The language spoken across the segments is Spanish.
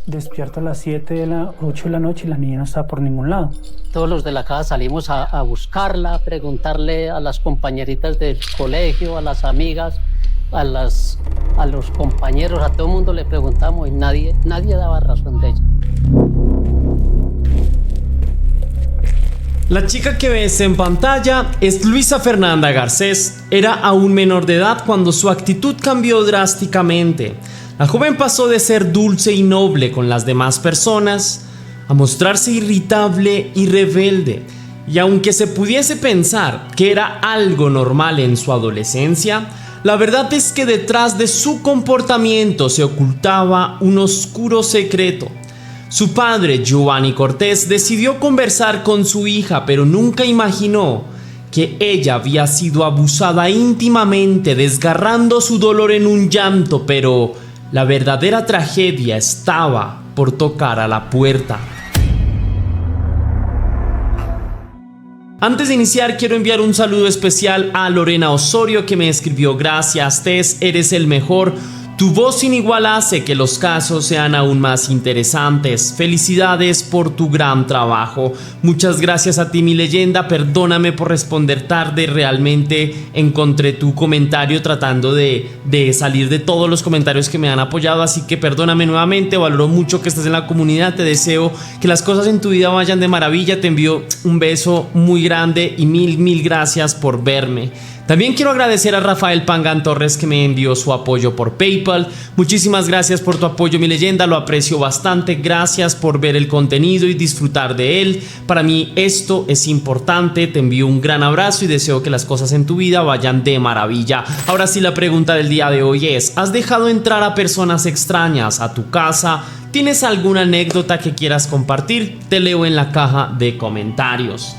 Despierto a las 8 de la noche y la niña no está por ningún lado. Todos los de la casa salimos a buscarla, a preguntarle a las compañeritas del colegio, a las amigas, a los compañeros, a todo el mundo le preguntamos y nadie daba razón de ella. La chica que ves en pantalla es Luisa Fernanda Garcés. Era aún menor de edad cuando su actitud cambió drásticamente. La joven pasó de ser dulce y noble con las demás personas a mostrarse irritable y rebelde. Y aunque se pudiese pensar que era algo normal en su adolescencia, la verdad es que detrás de su comportamiento se ocultaba un oscuro secreto. Su padre, Giovanni Cortés, decidió conversar con su hija, pero nunca imaginó que ella había sido abusada íntimamente, desgarrando su dolor en un llanto, pero la verdadera tragedia estaba por tocar a la puerta. Antes de iniciar, quiero enviar un saludo especial a Lorena Osorio, que me escribió: gracias Tess, eres el mejor. Tu voz sin igual hace que los casos sean aún más interesantes. Felicidades por tu gran trabajo. Muchas gracias a ti, mi leyenda. Perdóname por responder tarde. Realmente encontré tu comentario tratando de salir de todos los comentarios que me han apoyado. Así que perdóname nuevamente. Valoro mucho que estés en la comunidad. Te deseo que las cosas en tu vida vayan de maravilla. Te envío un beso muy grande y mil gracias por verme. También quiero agradecer a Rafael Pangan Torres, que me envió su apoyo por PayPal. Muchísimas gracias por tu apoyo, mi leyenda, lo aprecio bastante. Gracias por ver el contenido y disfrutar de él. Para mí esto es importante. Te envío un gran abrazo y deseo que las cosas en tu vida vayan de maravilla. Ahora sí, la pregunta del día de hoy es: ¿has dejado entrar a personas extrañas a tu casa? ¿Tienes alguna anécdota que quieras compartir? Te leo en la caja de comentarios.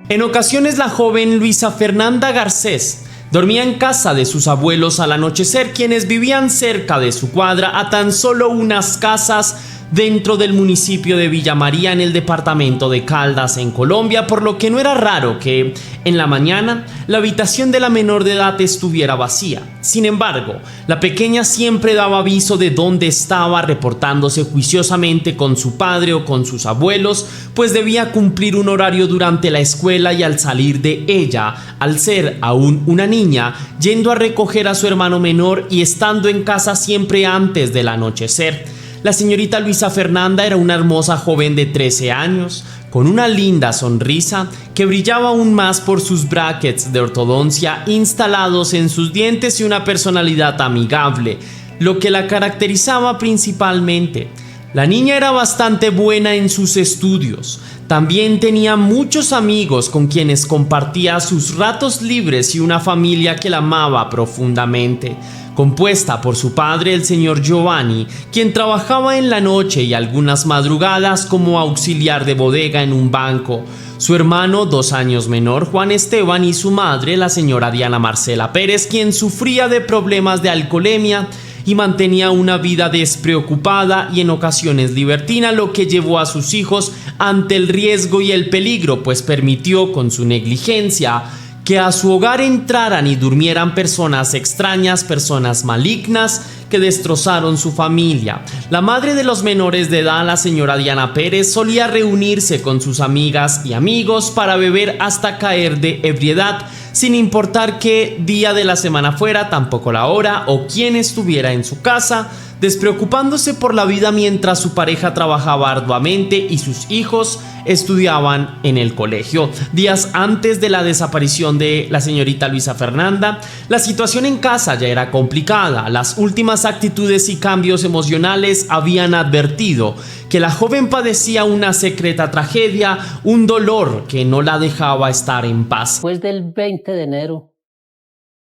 En ocasiones la joven Luisa Fernanda Garcés dormía en casa de sus abuelos al anochecer, quienes vivían cerca de su cuadra, a tan solo unas casas dentro del municipio de Villa María, en el departamento de Caldas, en Colombia, por lo que no era raro que en la mañana la habitación de la menor de edad estuviera vacía. Sin embargo, la pequeña siempre daba aviso de dónde estaba, reportándose juiciosamente con su padre o con sus abuelos, pues debía cumplir un horario durante la escuela, y al salir de ella, al ser aún una niña, yendo a recoger a su hermano menor y estando en casa siempre antes del anochecer. La señorita Luisa Fernanda era una hermosa joven de 13 años, con una linda sonrisa que brillaba aún más por sus brackets de ortodoncia instalados en sus dientes y una personalidad amigable, lo que la caracterizaba principalmente. La niña era bastante buena en sus estudios. También tenía muchos amigos con quienes compartía sus ratos libres y una familia que la amaba profundamente, compuesta por su padre, el señor Giovanni, quien trabajaba en la noche y algunas madrugadas como auxiliar de bodega en un banco, su hermano 2 años menor, Juan Esteban, y su madre, la señora Diana Marcela Pérez, quien sufría de problemas de alcoholemia y mantenía una vida despreocupada y en ocasiones libertina, lo que llevó a sus hijos ante el riesgo y el peligro, pues permitió con su negligencia que a su hogar entraran y durmieran personas extrañas, personas malignas que destrozaron su familia. La madre de los menores de edad, la señora Diana Pérez, solía reunirse con sus amigas y amigos para beber hasta caer de ebriedad, sin importar qué día de la semana fuera, tampoco la hora o quién estuviera en su casa, despreocupándose por la vida mientras su pareja trabajaba arduamente y sus hijos estudiaban en el colegio. Días antes de la desaparición de la señorita Luisa Fernanda, la situación en casa ya era complicada. Las últimas actitudes y cambios emocionales habían advertido que la joven padecía una secreta tragedia, un dolor que no la dejaba estar en paz. Después del 20 de enero,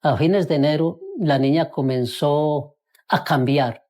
a fines de enero, la niña comenzó a cambiar.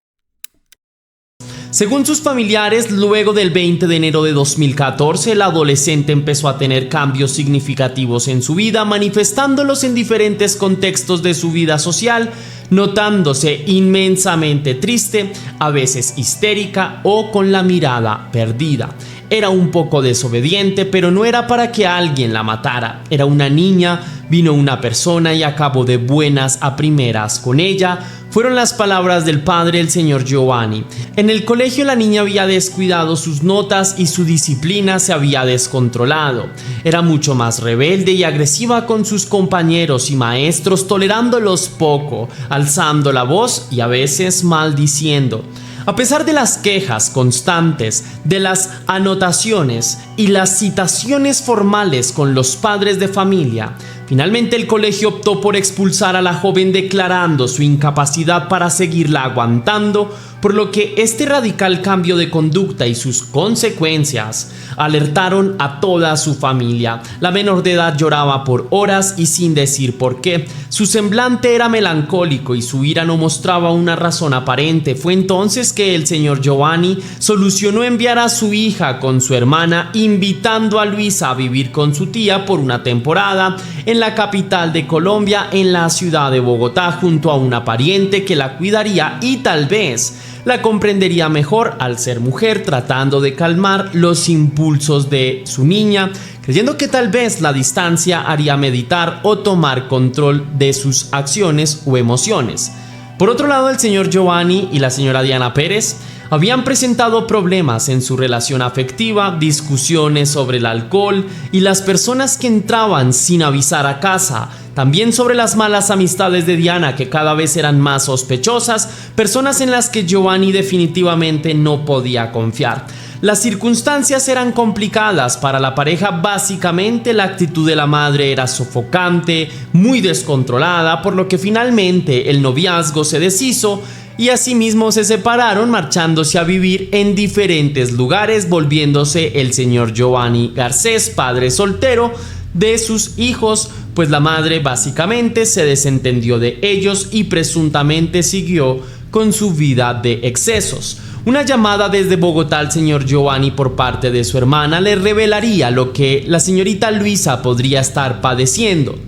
Según sus familiares, luego del 20 de enero de 2014, la adolescente empezó a tener cambios significativos en su vida, manifestándolos en diferentes contextos de su vida social, notándose inmensamente triste, a veces histérica o con la mirada perdida. Era un poco desobediente, pero no era para que alguien la matara. Era una niña, vino una persona y acabó de buenas a primeras con ella. Fueron las palabras del padre, el señor Giovanni. En el colegio la niña había descuidado sus notas y su disciplina se había descontrolado. Era mucho más rebelde y agresiva con sus compañeros y maestros, tolerándolos poco, alzando la voz y a veces maldiciendo. A pesar de las quejas constantes, de las anotaciones y las citaciones formales con los padres de familia, finalmente el colegio optó por expulsar a la joven declarando su incapacidad para seguirla aguantando, por lo que este radical cambio de conducta y sus consecuencias alertaron a toda su familia. La menor de edad lloraba por horas y sin decir por qué. Su semblante era melancólico y su ira no mostraba una razón aparente. Fue entonces que el señor Giovanni solucionó enviar a su hija con su hermana, invitando a Luisa a vivir con su tía por una temporada en la capital de Colombia, en la ciudad de Bogotá, junto a una pariente que la cuidaría y tal vez la comprendería mejor al ser mujer, tratando de calmar los impulsos de su niña, creyendo que tal vez la distancia haría meditar o tomar control de sus acciones o emociones. Por otro lado, el señor Giovanni y la señora Diana Pérez habían presentado problemas en su relación afectiva, discusiones sobre el alcohol y las personas que entraban sin avisar a casa, también sobre las malas amistades de Diana, que cada vez eran más sospechosas, personas en las que Giovanni definitivamente no podía confiar. Las circunstancias eran complicadas para la pareja. Básicamente la actitud de la madre era sofocante, muy descontrolada, por lo que finalmente el noviazgo se deshizo y asimismo se separaron, marchándose a vivir en diferentes lugares, volviéndose el señor Giovanni Garcés padre soltero de sus hijos, pues la madre básicamente se desentendió de ellos y presuntamente siguió con su vida de excesos. Una llamada desde Bogotá al señor Giovanni por parte de su hermana le revelaría lo que la señorita Luisa podría estar padeciendo,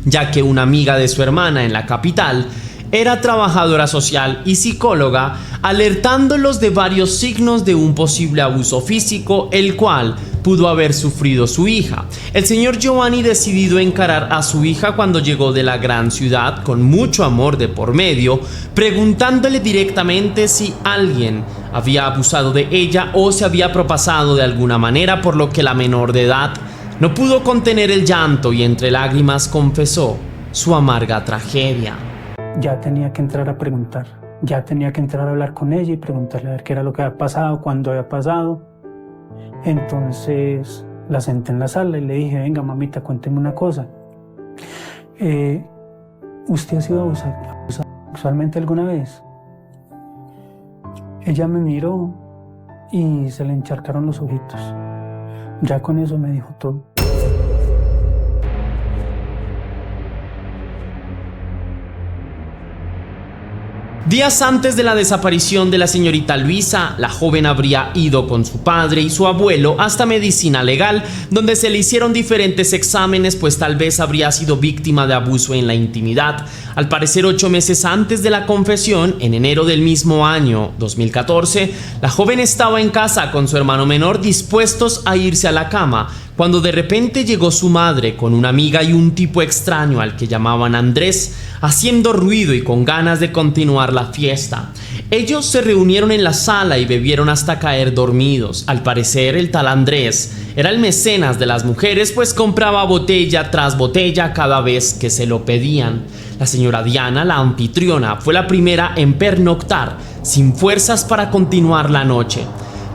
ya que una amiga de su hermana en la capital era trabajadora social y psicóloga, alertándolos de varios signos de un posible abuso físico, el cual pudo haber sufrido su hija. El señor Giovanni decidió encarar a su hija cuando llegó de la gran ciudad con mucho amor de por medio, preguntándole directamente si alguien había abusado de ella o se había propasado de alguna manera, por lo que la menor de edad no pudo contener el llanto y entre lágrimas confesó su amarga tragedia. Ya tenía que entrar a preguntar, ya tenía que entrar a hablar con ella y preguntarle a ver qué era lo que había pasado, cuándo había pasado. Entonces la senté en la sala y le dije: venga mamita, cuénteme una cosa. ¿Usted ha sido abusado sexualmente alguna vez? Ella me miró y se le encharcaron los ojitos. Ya con eso me dijo todo. Días antes de la desaparición de la señorita Luisa, la joven habría ido con su padre y su abuelo hasta medicina legal, donde se le hicieron diferentes exámenes, pues tal vez habría sido víctima de abuso en la intimidad. Al parecer, 8 meses antes de la confesión, en enero del mismo año 2014, la joven estaba en casa con su hermano menor, dispuestos a irse a la cama, cuando de repente llegó su madre con una amiga y un tipo extraño al que llamaban Andrés, haciendo ruido y con ganas de continuar la fiesta. Ellos se reunieron en la sala y bebieron hasta caer dormidos. Al parecer, el tal Andrés era el mecenas de las mujeres, pues compraba botella tras botella cada vez que se lo pedían. La señora Diana, la anfitriona, fue la primera en pernoctar, sin fuerzas para continuar la noche.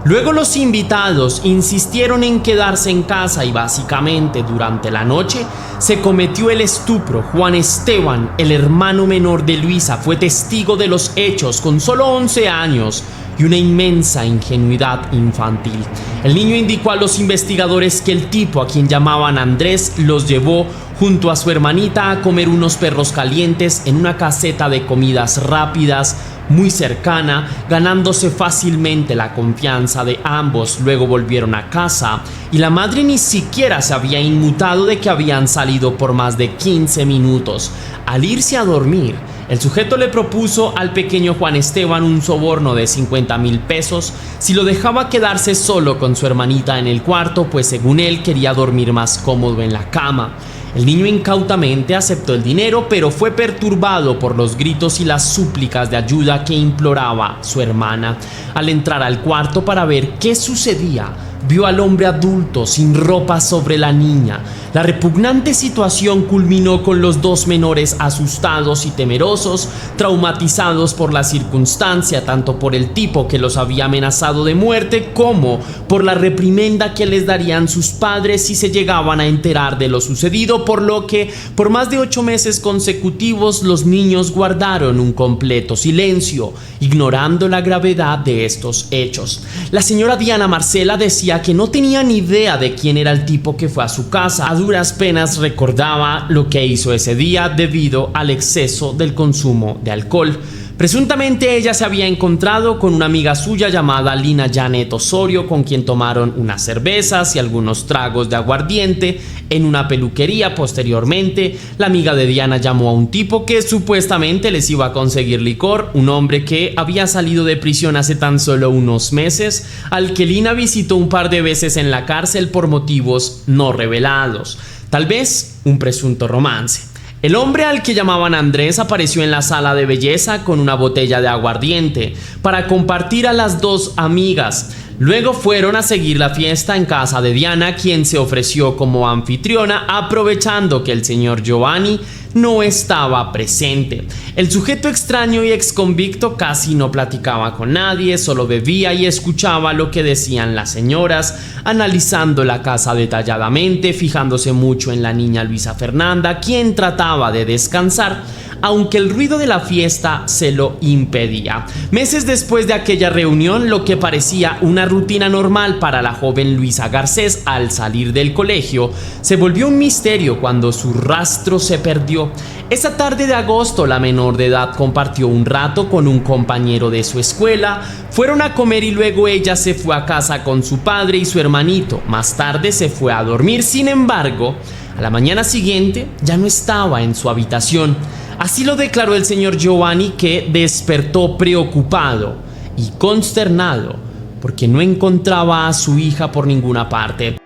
Luego los invitados insistieron en quedarse en casa y básicamente durante la noche se cometió el estupro. Juan Esteban, el hermano menor de Luisa, fue testigo de los hechos con solo 11 años y una inmensa ingenuidad infantil. El niño indicó a los investigadores que el tipo, a quien llamaban Andrés, los llevó junto a su hermanita a comer unos perros calientes en una caseta de comidas rápidas muy cercana, ganándose fácilmente la confianza de ambos. Luego volvieron a casa y la madre ni siquiera se había inmutado de que habían salido por más de 15 minutos. Al irse a dormir, el sujeto le propuso al pequeño Juan Esteban un soborno de 50,000 pesos si lo dejaba quedarse solo con su hermanita en el cuarto, pues según él quería dormir más cómodo en la cama. El niño incautamente aceptó el dinero, pero fue perturbado por los gritos y las súplicas de ayuda que imploraba su hermana. Al entrar al cuarto para ver qué sucedía, vio al hombre adulto sin ropa sobre la niña. La repugnante situación culminó con los dos menores asustados y temerosos, traumatizados por la circunstancia, tanto por el tipo que los había amenazado de muerte como por la reprimenda que les darían sus padres si se llegaban a enterar de lo sucedido, por lo que por más de 8 meses consecutivos los niños guardaron un completo silencio, ignorando la gravedad de estos hechos. La señora Diana Marcela decía que no tenía ni idea de quién era el tipo que fue a su casa. A duras penas recordaba lo que hizo ese día debido al exceso del consumo de alcohol. Presuntamente ella se había encontrado con una amiga suya llamada Lina Janet Osorio, con quien tomaron unas cervezas y algunos tragos de aguardiente en una peluquería. Posteriormente, la amiga de Diana llamó a un tipo que supuestamente les iba a conseguir licor, un hombre que había salido de prisión hace tan solo unos meses, al que Lina visitó un par de veces en la cárcel por motivos no revelados, tal vez un presunto romance. El hombre, al que llamaban Andrés, apareció en la sala de belleza con una botella de aguardiente para compartir a las dos amigas. Luego fueron a seguir la fiesta en casa de Diana, quien se ofreció como anfitriona, aprovechando que el señor Giovanni no estaba presente. El sujeto extraño y exconvicto casi no platicaba con nadie, solo bebía y escuchaba lo que decían las señoras, analizando la casa detalladamente, fijándose mucho en la niña Luisa Fernanda, quien trataba de descansar, aunque el ruido de la fiesta se lo impedía. Meses después de aquella reunión, lo que parecía una rutina normal para la joven Luisa Garcés al salir del colegio, se volvió un misterio cuando su rastro se perdió. Esa tarde de agosto, la menor de edad compartió un rato con un compañero de su escuela, fueron a comer y luego ella se fue a casa con su padre y su hermanito. Más tarde se fue a dormir. Sin embargo, a la mañana siguiente ya no estaba en su habitación. Así lo declaró el señor Giovanni, que despertó preocupado y consternado porque no encontraba a su hija por ninguna parte.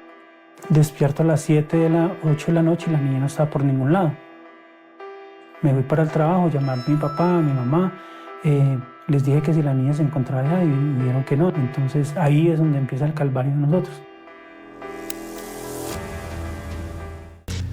Despierto a las 8 de la noche y la niña no estaba por ningún lado. Me voy para el trabajo, llamé a mi papá, a mi mamá, les dije que si la niña se encontraba allá y dijeron que no. Entonces ahí es donde empieza el calvario de nosotros.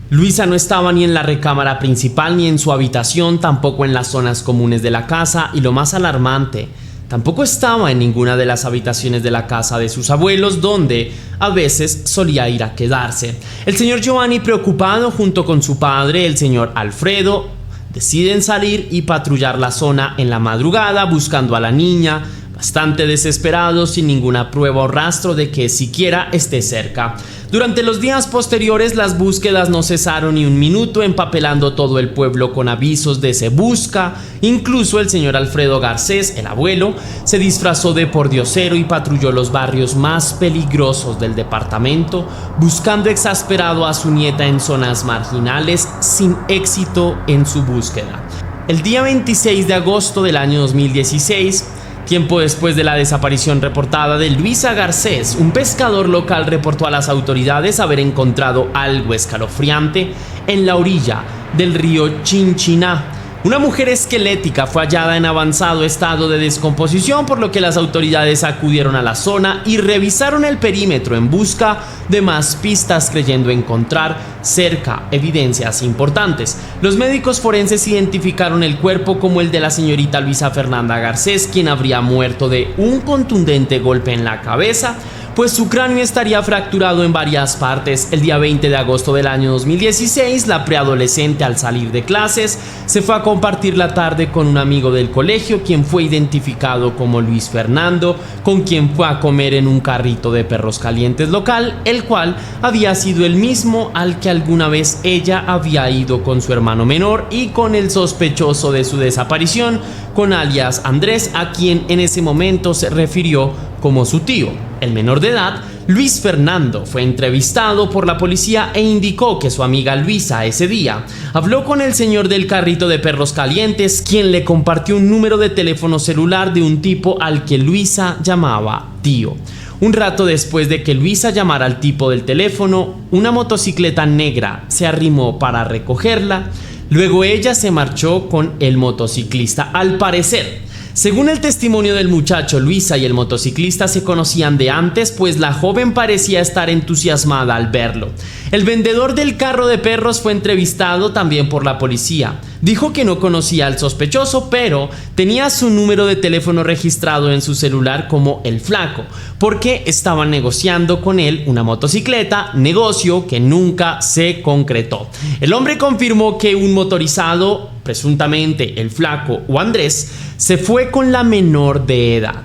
Luisa no estaba ni en la recámara principal ni en su habitación, tampoco en las zonas comunes de la casa, y lo más alarmante, tampoco estaba en ninguna de las habitaciones de la casa de sus abuelos, donde a veces solía ir a quedarse. El señor Giovanni, preocupado, junto con su padre, el señor Alfredo, deciden salir y patrullar la zona en la madrugada buscando a la niña, bastante desesperados, sin ninguna prueba o rastro de que siquiera esté cerca. Durante los días posteriores, las búsquedas no cesaron ni un minuto, empapelando todo el pueblo con avisos de "se busca". Incluso el señor Alfredo Garcés, el abuelo, se disfrazó de pordiosero y patrulló los barrios más peligrosos del departamento, buscando exasperado a su nieta en zonas marginales, sin éxito en su búsqueda. El día 26 de agosto del año 2016, tiempo después de la desaparición reportada de Luisa Garcés, un pescador local reportó a las autoridades haber encontrado algo escalofriante en la orilla del río Chinchiná. Una mujer esquelética fue hallada en avanzado estado de descomposición, por lo que las autoridades acudieron a la zona y revisaron el perímetro en busca de más pistas, creyendo encontrar cerca evidencias importantes. Los médicos forenses identificaron el cuerpo como el de la señorita Luisa Fernanda Garcés, quien habría muerto de un contundente golpe en la cabeza, pues su cráneo estaría fracturado en varias partes. El día 20 de agosto del año 2016, la preadolescente, al salir de clases, se fue a compartir la tarde con un amigo del colegio, quien fue identificado como Luis Fernando, con quien fue a comer en un carrito de perros calientes local, el cual había sido el mismo al que alguna vez ella había ido con su hermano menor y con el sospechoso de su desaparición, con alias Andrés, a quien en ese momento se refirió como su tío. El menor de edad, Luis Fernando, fue entrevistado por la policía e indicó que su amiga Luisa ese día habló con el señor del carrito de perros calientes, quien le compartió un número de teléfono celular de un tipo al que Luisa llamaba tío. Un rato después de que Luisa llamara al tipo del teléfono, una motocicleta negra se arrimó para recogerla. Luego ella se marchó con el motociclista. Al parecer, según el testimonio del muchacho, Luisa y el motociclista se conocían de antes, pues la joven parecía estar entusiasmada al verlo. El vendedor del carro de perros fue entrevistado también por la policía. Dijo que no conocía al sospechoso, pero tenía su número de teléfono registrado en su celular como El Flaco, porque estaban negociando con él una motocicleta, negocio que nunca se concretó. El hombre confirmó que un motorizado, presuntamente El Flaco o Andrés, se fue con la menor de edad.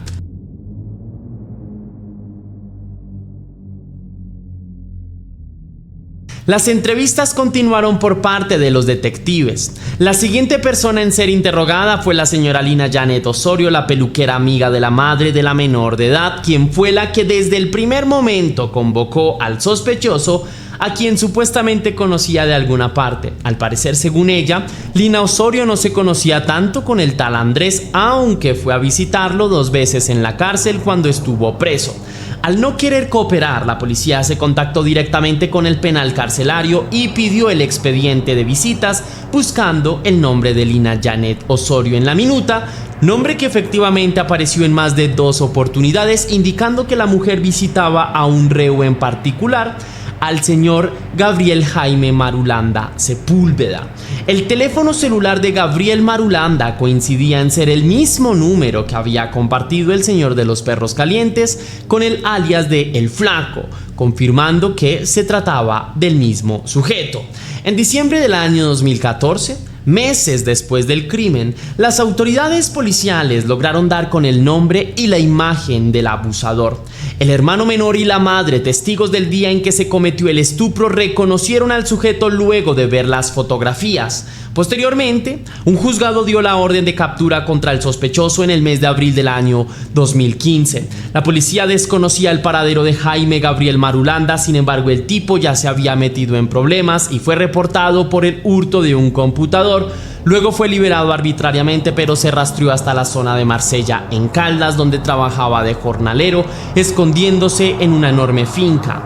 Las entrevistas continuaron por parte de los detectives. La siguiente persona en ser interrogada fue la señora Lina Janet Osorio, la peluquera amiga de la madre de la menor de edad, quien fue la que desde el primer momento convocó al sospechoso, a quien supuestamente conocía de alguna parte. Al parecer, según ella, Lina Osorio no se conocía tanto con el tal Andrés, aunque fue a visitarlo 2 veces en la cárcel cuando estuvo preso. Al no querer cooperar, la policía se contactó directamente con el penal carcelario y pidió el expediente de visitas buscando el nombre de Lina Janet Osorio en la minuta, nombre que efectivamente apareció en más de 2 oportunidades, indicando que la mujer visitaba a un reo en particular, al señor Gabriel Jaime Marulanda Sepúlveda. El teléfono celular de Gabriel Marulanda coincidía en ser el mismo número que había compartido el señor de los perros calientes con el alias de El Flaco, confirmando que se trataba del mismo sujeto. En diciembre del año 2014, meses después del crimen, las autoridades policiales lograron dar con el nombre y la imagen del abusador. El hermano menor y la madre, testigos del día en que se cometió el estupro, reconocieron al sujeto luego de ver las fotografías. Posteriormente, un juzgado dio la orden de captura contra el sospechoso en el mes de abril del año 2015. La policía desconocía el paradero de Jaime Gabriel Marulanda, sin embargo el tipo ya se había metido en problemas y fue reportado por el hurto de un computador. Luego fue liberado arbitrariamente, pero se rastreó hasta la zona de Marsella, en Caldas, donde trabajaba de jornalero, escondiéndose en una enorme finca.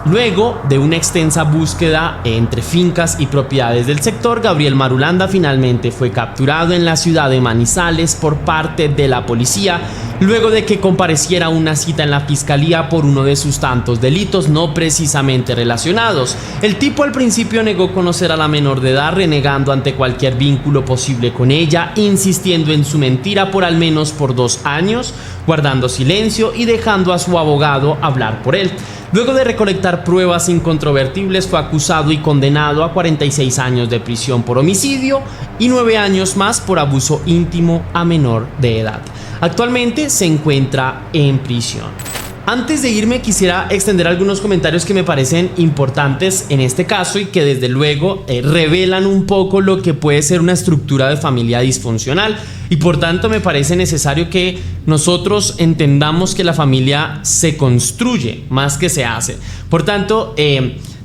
Luego de una extensa búsqueda entre fincas y propiedades del sector, Gabriel Marulanda finalmente fue capturado en la ciudad de Manizales por parte de la policía, luego de que compareciera a una cita en la fiscalía por uno de sus tantos delitos no precisamente relacionados. El tipo al principio negó conocer a la menor de edad, renegando ante cualquier vínculo posible con ella, insistiendo en su mentira por al menos 2 años, guardando silencio y dejando a su abogado hablar por él. Luego de recolectar pruebas incontrovertibles, fue acusado y condenado a 46 años de prisión por homicidio y 9 años más por abuso íntimo a menor de edad. Actualmente se encuentra en prisión. Antes de irme, quisiera extender algunos comentarios que me parecen importantes en este caso y que desde luego revelan un poco lo que puede ser una estructura de familia disfuncional, y por tanto me parece necesario que nosotros entendamos que la familia se construye más que se hace. Por tanto,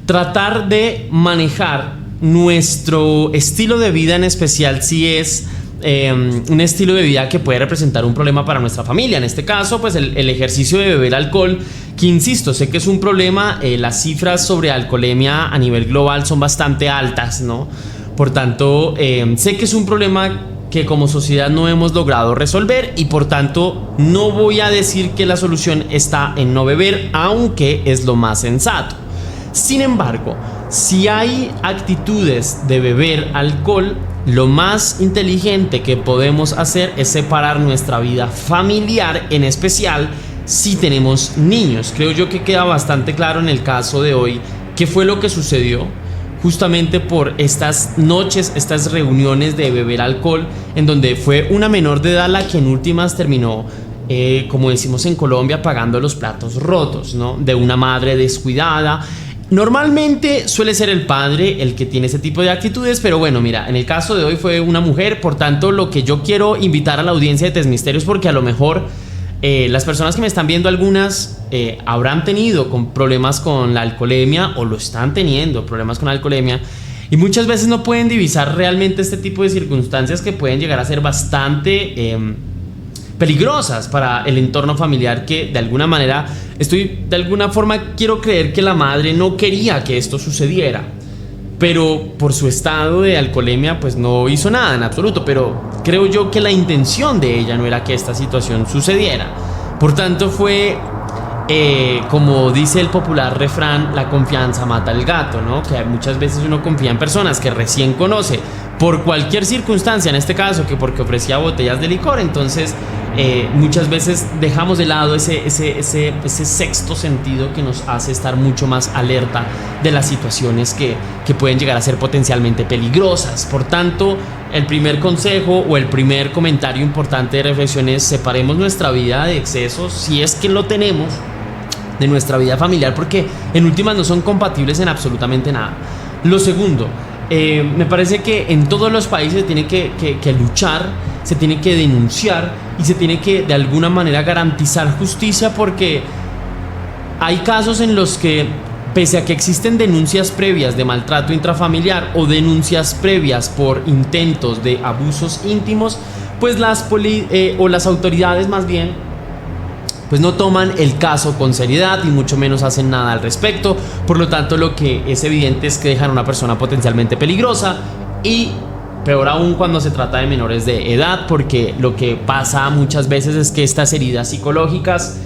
tratar de manejar nuestro estilo de vida, en especial si es un estilo de vida que puede representar un problema para nuestra familia. En este caso, pues el ejercicio de beber alcohol, que insisto, sé que es un problema. Las cifras sobre alcoholemia a nivel global son bastante altas, ¿no? Por tanto, sé que es un problema que como sociedad no hemos logrado resolver, y por tanto no voy a decir que la solución está en no beber, aunque es lo más sensato. Sin embargo, si hay actitudes de beber alcohol, lo más inteligente que podemos hacer es separar nuestra vida familiar, en especial si tenemos niños. Creo yo que queda bastante claro en el caso de hoy qué fue lo que sucedió justamente por estas noches, estas reuniones de beber alcohol, en donde fue una menor de edad la que en últimas terminó, como decimos en Colombia, pagando los platos rotos, ¿no? De una madre descuidada. Normalmente suele ser el padre el que tiene ese tipo de actitudes, pero bueno, mira, en el caso de hoy fue una mujer. Por tanto, lo que yo quiero invitar a la audiencia de Test Misterios, porque a lo mejor las personas que me están viendo, algunas habrán tenido problemas con la alcoholemia o lo están teniendo problemas con la alcoholemia, y muchas veces no pueden divisar realmente este tipo de circunstancias que pueden llegar a ser bastante peligrosas para el entorno familiar, que de alguna forma quiero creer que la madre no quería que esto sucediera, pero por su estado de alcoholemia pues no hizo nada en absoluto. Pero creo yo que la intención de ella no era que esta situación sucediera. Por tanto fue, como dice el popular refrán, la confianza mata al gato, ¿no? Que muchas veces uno confía en personas que recién conoce por cualquier circunstancia, en este caso que porque ofrecía botellas de licor. Entonces muchas veces dejamos de lado ese sexto sentido que nos hace estar mucho más alerta de las situaciones que pueden llegar a ser potencialmente peligrosas. Por tanto, el primer consejo o el primer comentario importante de reflexión es: separemos nuestra vida de excesos, si es que lo tenemos, de nuestra vida familiar, porque en últimas no son compatibles en absolutamente nada. Lo segundo, me parece que en todos los países se tiene que luchar, se tiene que denunciar y se tiene que de alguna manera garantizar justicia, porque hay casos en los que, pese a que existen denuncias previas de maltrato intrafamiliar o denuncias previas por intentos de abusos íntimos, pues las autoridades más bien pues no toman el caso con seriedad y mucho menos hacen nada al respecto. Por lo tanto, lo que es evidente es que dejan a una persona potencialmente peligrosa, y peor aún cuando se trata de menores de edad, porque lo que pasa muchas veces es que estas heridas psicológicas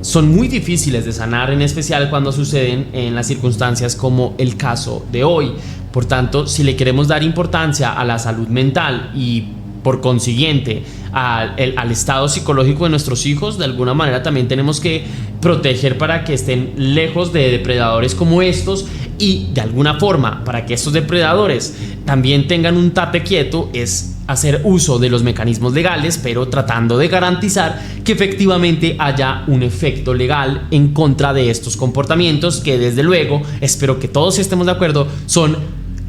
son muy difíciles de sanar, en especial cuando suceden en las circunstancias como el caso de hoy. Por tanto, si le queremos dar importancia a la salud mental y por consiguiente al estado psicológico de nuestros hijos, de alguna manera también tenemos que proteger para que estén lejos de depredadores como estos, y de alguna forma para que estos depredadores también tengan un tate quieto es hacer uso de los mecanismos legales, pero tratando de garantizar que efectivamente haya un efecto legal en contra de estos comportamientos que, desde luego, espero que todos estemos de acuerdo, son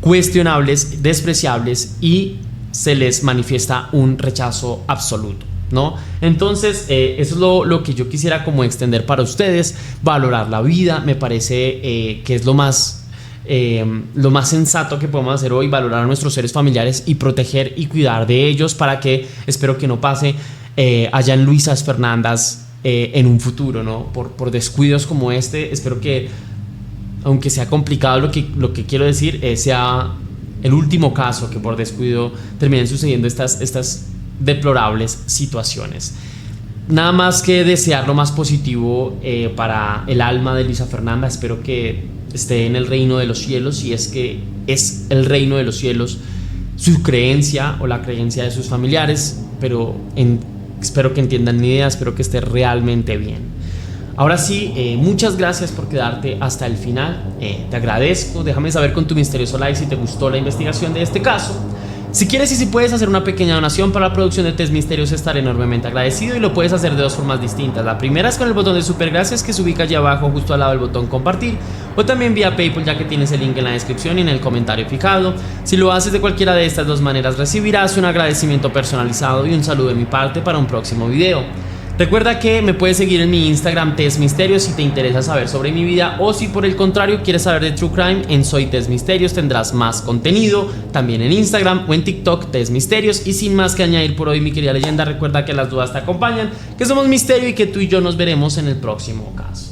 cuestionables, despreciables y se les manifiesta un rechazo absoluto, ¿no? Entonces eso es lo que yo quisiera como extender para ustedes. Valorar la vida me parece que es lo más sensato que podemos hacer hoy, valorar a nuestros seres familiares y proteger y cuidar de ellos, para que, espero que no pase allá en Luisas Fernandas en un futuro, ¿no? Por descuidos como este. Espero que, aunque sea complicado lo que quiero decir, sea el último caso que por descuido terminen sucediendo estas deplorables situaciones. Nada más que desear lo más positivo para el alma de Luisa Fernanda. Espero que esté en el reino de los cielos, si es que es el reino de los cielos su creencia o la creencia de sus familiares, pero espero que entiendan mi idea, espero que esté realmente bien. Ahora sí, muchas gracias por quedarte hasta el final. Te agradezco. Déjame saber con tu misterioso like si te gustó la investigación de este caso. Si quieres y si puedes hacer una pequeña donación para la producción de Test Misterios, estaré enormemente agradecido, y lo puedes hacer de dos formas distintas. La primera es con el botón de super gracias que se ubica allá abajo justo al lado del botón compartir, o también vía PayPal, ya que tienes el link en la descripción y en el comentario fijado. Si lo haces de cualquiera de estas dos maneras, recibirás un agradecimiento personalizado y un saludo de mi parte para un próximo video. Recuerda que me puedes seguir en mi Instagram Test Misterios si te interesa saber sobre mi vida, o si por el contrario quieres saber de True Crime, en Soy Test Misterios tendrás más contenido, también en Instagram o en TikTok Test Misterios. Y sin más que añadir por hoy, mi querida leyenda, recuerda que las dudas te acompañan, que somos misterio y que tú y yo nos veremos en el próximo caso.